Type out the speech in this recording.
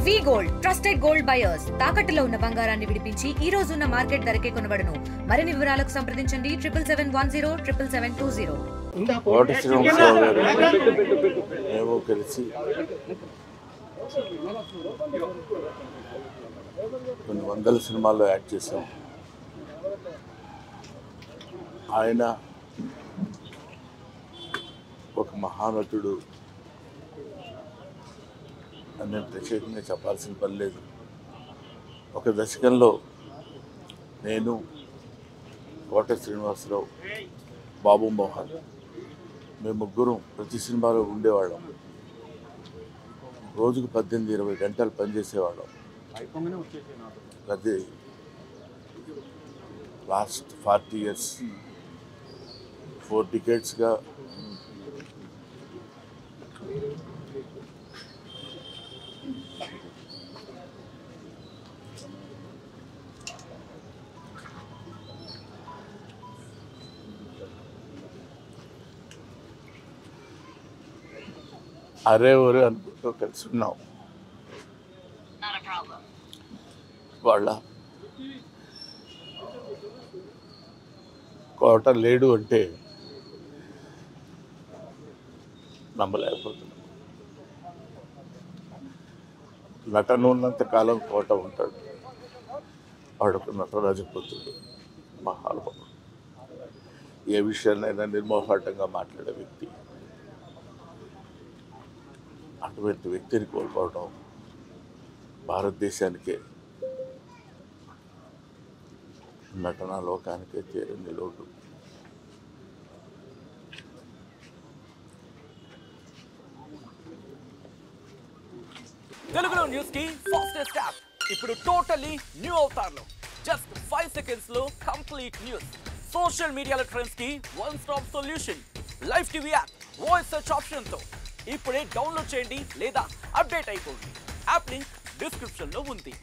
వి gold trusted gold buyers తాకట్టులో ఉన్న బంగారాన్ని విడిపించి ఈ రోజు ఉన్న మార్కెట్ ధరకే కొనబడును. మరిన్ని వివరాలకు సంప్రదించండి 7710 కోట శ్రీనివాసరావు గారు మేము కలిసి కొన్ని వందల సినిమాల్లో యాక్ట్ చేశాం. ఆయన ఒక మహానటుడు అని నేను ప్రత్యేకంగా చెప్పాల్సిన పని లేదు. ఒక దశకంలో నేను, కోట శ్రీనివాసరావు, బాబు మోహన్ మేము ముగ్గురం ప్రతి సినిమాలో ఉండేవాళ్ళం. రోజుకు 18-20 గంటలు పనిచేసేవాళ్ళం. అది లాస్ట్ 40 years 4 decadesగా అరే ఒరే అనుకుంటూ కలిసి ఉన్నాం. వాళ్ళ కోట లేడు అంటే నమ్మలేకపోతున్నాం. నటన ఉన్నంత కాలం కోట ఉంటాడు. వాడొక నటరాజపుత్రుడు, మహానుభావుడు, ఏ విషయాన్నైనా నిర్మోహాటంగా మాట్లాడే వ్యక్తి. అటువంటి వ్యక్తిని కోల్పోవడం భారతదేశానికే, నటనా లోకానికే తీరని లోటు. తెలుగులో న్యూస్ కి ఫాస్టెస్ట్ యాప్ ఇప్పుడు టోటలీ న్యూ అవతార్లో జస్ట్ 5 seconds లో కంప్లీట్ న్యూస్. సోషల్ మీడియాలో ట్రెండ్స్ కి one stop solution. Live TV app, voice search option తో ఇప్పుడే డౌన్లోడ్ చేయండి లేదా అప్డేట్ అయిపోండి. యాప్ లింక్ డిస్క్రిప్షన్ లో ఉంది.